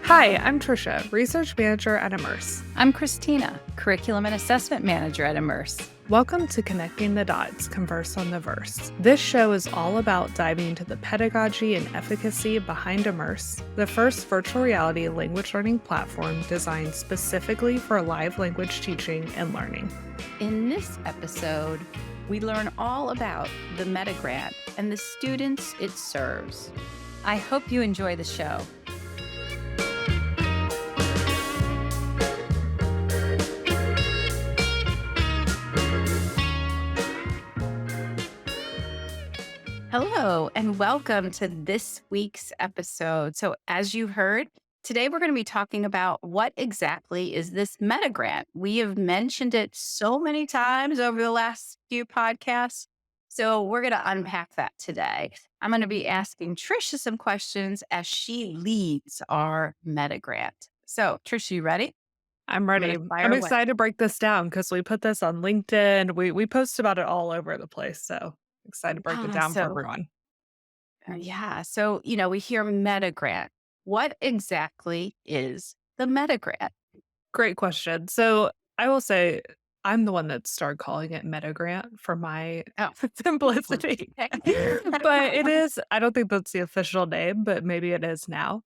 Hi, I'm Tricia, Research Manager at Immerse. I'm Christina, Curriculum and Assessment Manager at Immerse. Welcome to Connecting the Dots, Converse on the Verse. This show is all about diving into the pedagogy and efficacy behind Immerse, the first virtual reality language learning platform designed specifically for live language teaching and learning. In this episode, we learn all about the Meta Grant and the students it serves. I hope you enjoy the show. Hello, and welcome to this week's episode. So as you heard, today we're going to be talking about what exactly is this Meta Grant. We have mentioned it so many times over the last few podcasts. So we're going to unpack that today. I'm going to be asking Tricia some questions as she leads our Meta Grant. So Tricia, you ready? I'm I'm ready. going to fire I'm away. excited to break this down because we put this on LinkedIn. We post about it all over the place. So excited to break it down for everyone. So, we hear Meta Grant. What exactly is the Meta Grant? Great question. So I will say I'm the one that started calling it Meta Grant for my Oh, simplicity. But it is, I don't think that's the official name, but maybe it is now.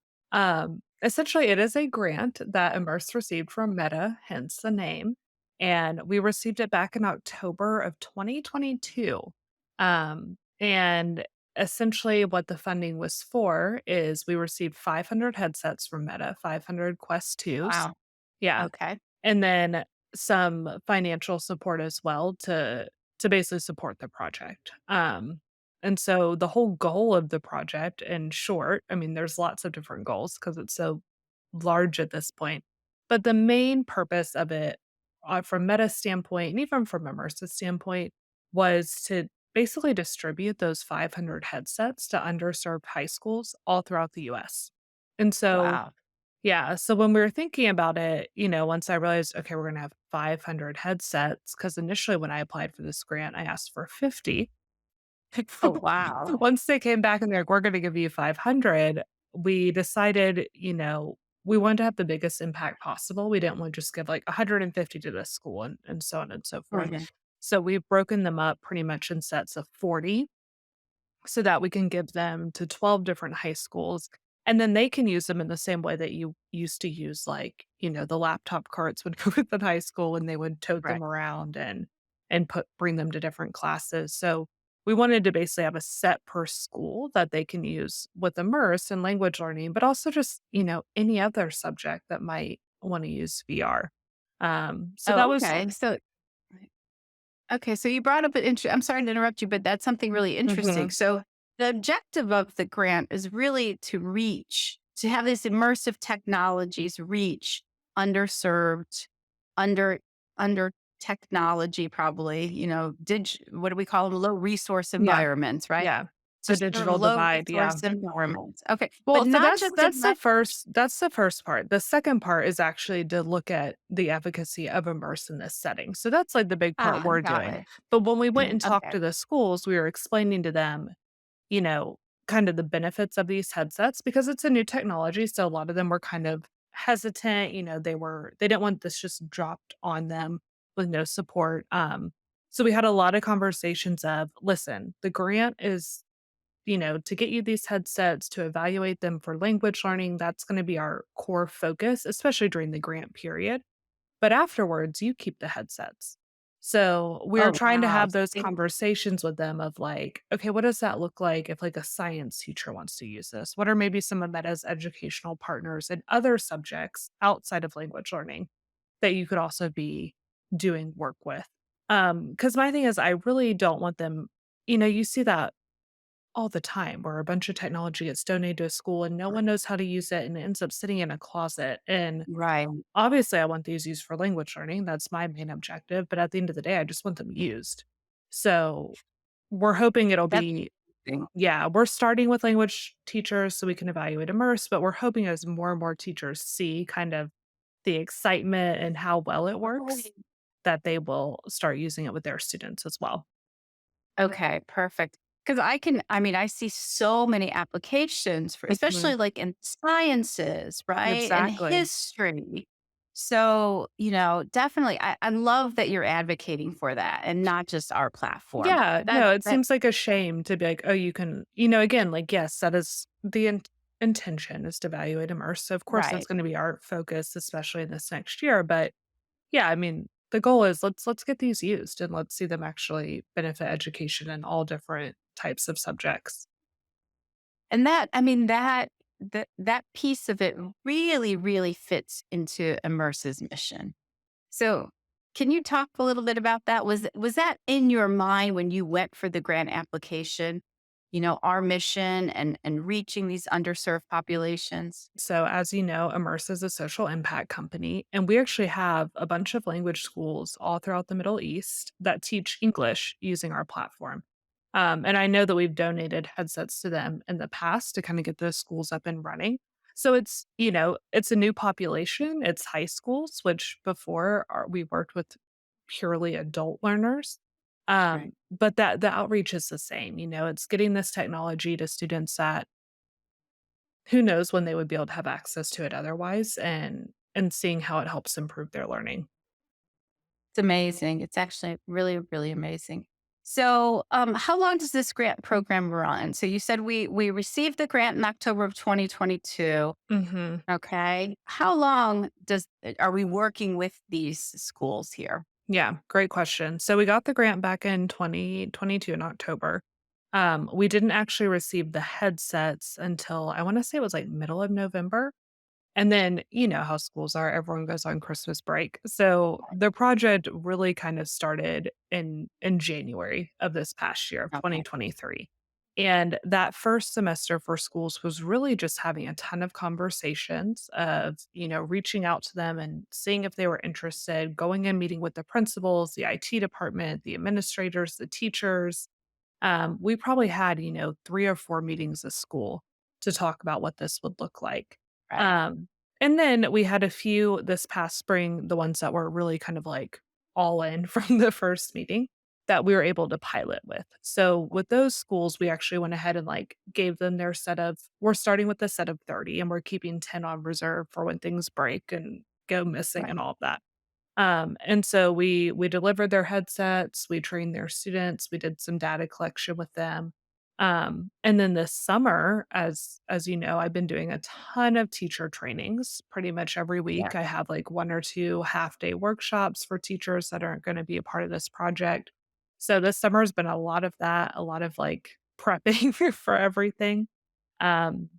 Essentially, it is a grant that Immerse received from Meta, hence the name. And we received it back in October of 2022. And essentially, what the funding was for is we received 500 headsets from Meta, 500 Quest 2s. Wow. Yeah. Okay. And then some financial support as well to basically support the project. And so the whole goal of the project, in short, I mean, there's lots of different goals because it's so large at this point. But the main purpose of it, from Meta's standpoint, and even from Immersive's standpoint, was to basically distribute those 500 headsets to underserved high schools all throughout the US. And so Wow. yeah, so when we were thinking about it, once I realized, okay, we're gonna have 500 headsets, because initially when I applied for this grant, I asked for 50. Oh, wow. Once they came back and they're like, "We're gonna give you 500," we decided, we wanted to have the biggest impact possible. We didn't want to just give like 150 to this school and so on and so forth. Okay. So we've broken them up pretty much in sets of 40 so that we can give them to 12 different high schools. And then they can use them in the same way that you used to use, like, the laptop carts would go with in high school and they would tote Right. them around and bring them to different classes. So we wanted to basically have a set per school that they can use with Immerse and language learning, but also just, any other subject that might want to use VR. So that Oh, was okay. So you brought up I'm sorry to interrupt you, but that's something really interesting. Mhm. So the objective of the grant is really to have these immersive technologies reach underserved, under under technology, probably, what do we call them? Low resource Yeah, environments, right? yeah. To The serve digital low divide, yeah. resource environments. Okay. Well, But so not that's just that's the in first part. The second part is actually to look at the efficacy of Immerse in this setting. So that's like the big part we're got doing. it. But when we went and talked Okay. to the schools, we were explaining to them, you know, kind of the benefits of these headsets because it's a new technology. So a lot of them were kind of hesitant, they didn't want this just dropped on them with no support. So we had a lot of conversations of, listen, the grant is to get you these headsets, to evaluate them for language learning, that's going to be our core focus, especially during the grant period. But afterwards, you keep the headsets. So we are Oh, trying to wow. have those conversations with them of like, okay, what does that look like if like a science teacher wants to use this? What are maybe some of Meta's educational partners and other subjects outside of language learning that you could also be doing work with? Because my thing is I really don't want them, you see that all the time where a bunch of technology gets donated to a school and no one knows how to use it and it ends up sitting in a closet. And Right. obviously, I want these used for language learning. That's my main objective. But at the end of the day, I just want them used. So we're hoping it'll That's be, interesting. yeah, we're starting with language teachers so we can evaluate Immerse, but we're hoping as more and more teachers see kind of the excitement and how well it works, that they will start using it with their students as well. Okay, perfect. 'Cause I mean, I see so many applications for Mhm. especially, like, in sciences, right, and Exactly. history. So, definitely, I love that you're advocating for that and not just our platform. Yeah, That no, it that seems like a shame to be like, "Oh, you can," again, like, yes, that is the intention is to evaluate Immerse, so of course, that's right. gonna be our focus, especially in this next year, but yeah, I mean, the goal is let's get these used and let's see them actually benefit education in all different types of subjects. And that I mean, that piece of it really, really fits into Immerse's mission. So, can you talk a little bit about that? Was that in your mind when you went for the grant application? Our mission and reaching these underserved populations? So, as you know, Immerse is a social impact company, and we actually have a bunch of language schools all throughout the Middle East that teach English using our platform. And I know that we've donated headsets to them in the past to kind of get those schools up and running. So it's a new population. It's high schools, which before we worked with purely adult learners. Right. But that the outreach is the same. It's getting this technology to students that who knows when they would be able to have access to it otherwise, and seeing how it helps improve their learning. It's amazing. It's actually really, really amazing. So, how long does this grant program run? So you said we received the grant in October of 2022. Mhm. Okay. How long are we working with these schools here? Yeah, great question. So we got the grant back in 2022 in October. We didn't actually receive the headsets until I wanna say it was, like, middle of November. And then, you know how schools are, everyone goes on Christmas break. So, the project really kind of started in January of this past year of Okay. 2023. And that first semester for schools was really just having a ton of conversations of, reaching out to them and seeing if they were interested, going and meeting with the principals, the IT department, the administrators, the teachers. We probably had, 3 or 4 meetings a school to talk about what this would look like. Right. Um, and then we had a few this past spring, the ones that were really kind of like all in from the first meeting that we were able to pilot with. So with those schools, we actually went ahead and like gave them their set of we're starting with a set of 30 and we're keeping 10 on reserve for when things break and go missing Right. and all of that. And so we delivered their headsets, we trained their students, we did some data collection with them. And then this summer, as you know, I've been doing a ton of teacher trainings pretty much every Yeah. week. I have like 1 or 2 half-day workshops for teachers that aren't going to be a part of this project. So this summer has been a lot of that, a lot of like prepping for everything. Um,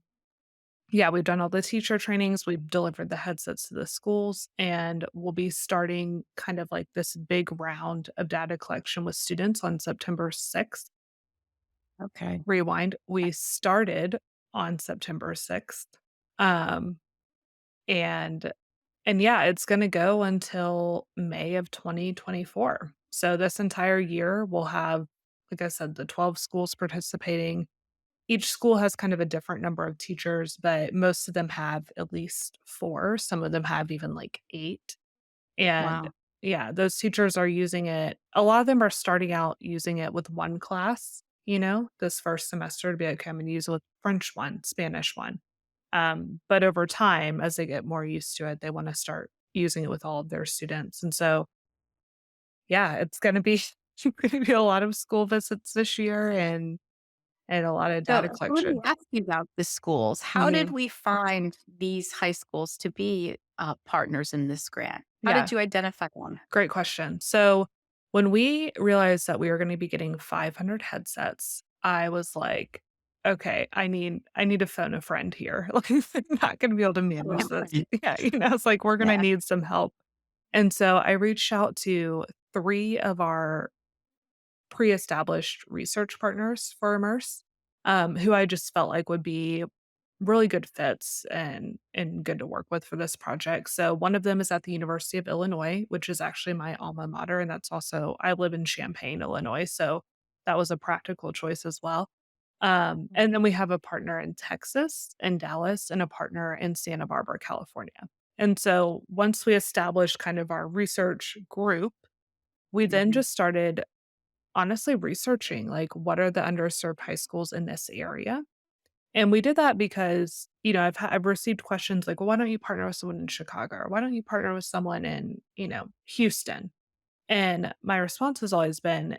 yeah, we've done all the teacher trainings, we've delivered the headsets to the schools, and we'll be starting kind of like this big round of data collection with students on September 6th. Okay. Rewind, we started on September 6th. Um, and yeah, it's gonna go until May of 2024. So this entire year, we'll have, like I said, the 12 schools participating. Each school has kind of a different number of teachers, but most of them have at least 4. Some of them have even like 8. And Wow. yeah, those teachers are using it. A lot of them are starting out using it with one class, this first semester to be like, okay, I'm going to use it with French one, Spanish one. But over time, as they get more used to it, they want to start using it with all of their students. And so, yeah, it's going to be, gonna be a lot of school visits this year and a lot of So data let me collection. ask you about the schools. How did Mhm. we find these high schools to be partners in this grant? How did Yeah, you identify one? great question. So, when we realized that we were gonna be getting 500 headsets, I was like, "Okay, I need to phone a friend here. Like, I'm not gonna be able to manage this." Right. Yeah, it's like, we're gonna Yeah. need some help. And so I reached out to 3 of our pre-established research partners for Immerse, who I just felt like would be really good fits and good to work with for this project. So one of them is at the University of Illinois, which is actually my alma mater, and that's also I live in Champaign, Illinois, so that was a practical choice as well. And then we have a partner in Texas and Dallas and a partner in Santa Barbara, California. And so once we established kind of our research group, we then Mhm. just started honestly researching, like, what are the underserved high schools in this area? And we did that because, I've received questions like, "Well, why don't you partner with someone in Chicago? Or why don't you partner with someone in, Houston?" And my response has always been,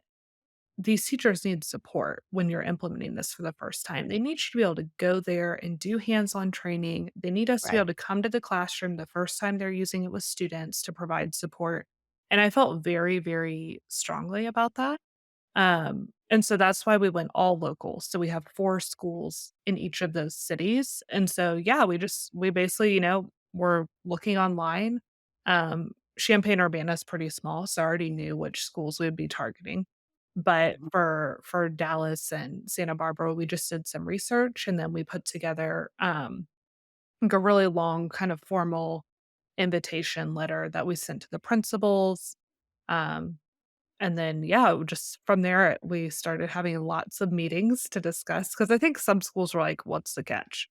these teachers need support when you're implementing this for the first time. They need you to be able to go there and do hands-on training. They need us to be able Right. to come to the classroom the first time they're using it with students to provide support. And I felt very, very strongly about that. And so that's why we went all local. So we have 4 schools in each of those cities. And so, yeah, we basically, were looking online. Champaign-Urbana is pretty small, so I already knew which schools we would be targeting. But Mhm. for Dallas and Santa Barbara, we just did some research, and then we put together, like a really long kind of formal invitation letter that we sent to the principals. Um, and then, yeah, just from there, we started having lots of meetings to discuss because I think some schools were like, "What's the catch?"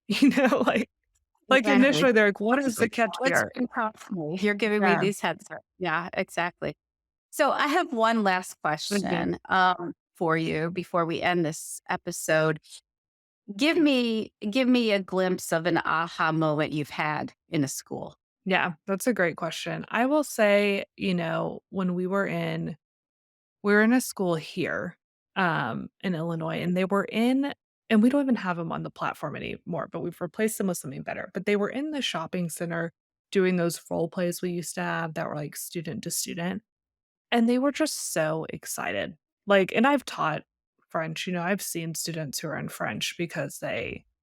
Like, Exactly. initially, they're like, "What is the catch What's here?" going me? You're giving me Yeah. these heads up. Yeah, exactly. So I have one last Mhm. question for you before we end this episode. Give me a glimpse of an aha moment you've had in a school. Yeah, that's a great question. I will say, when we were in a school here, in Illinois, and they were in and we don't even have them on the platform anymore, but we've replaced them with something better. But they were in the shopping center doing those role plays we used to have that were like student to student. And they were just so excited. Like, and I've taught French, I've seen students who are in French because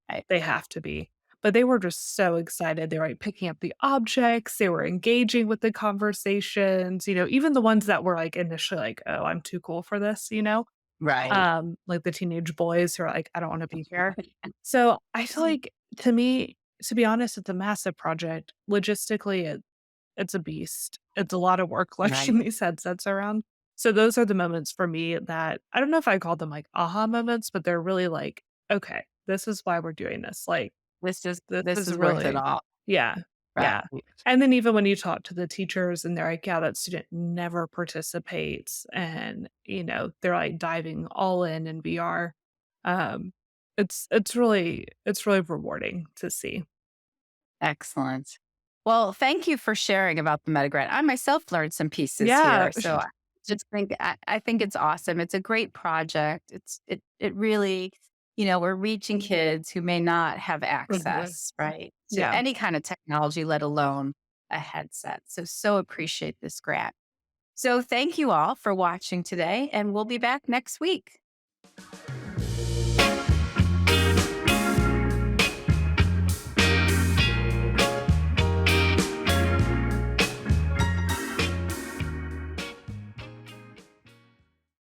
Right. they have to be. But they were just so excited. They were like picking up the objects, they were engaging with the conversations, even the ones that were like initially like, "Oh, I'm too cool for this," Right. like the teenage boys who are like, "I don't wanna be here." So, I feel like to me, to be honest, it's a massive project. Logistically, it's a beast. It's a lot of work lugging Right. these headsets around. So those are the moments for me that I don't know if I call them like aha moments, but they're really like, "Okay, this is why we're doing this." Like, This is this this is is worth it really all. yeah, Right. yeah. And then even when you talk to the teachers and they're like, "Yeah, that student never participates," and, they're, like, diving all in VR, um, it's really rewarding to see. Excellent. Well, thank you for sharing about the metagrant. I myself learned some pieces Yeah. here, so I think it's awesome. It's a great project. It really, we're reaching kids who may not have Mhm. access, right, to Yeah. any kind of technology, let alone a headset. So appreciate this grant. So thank you all for watching today, and we'll be back next week.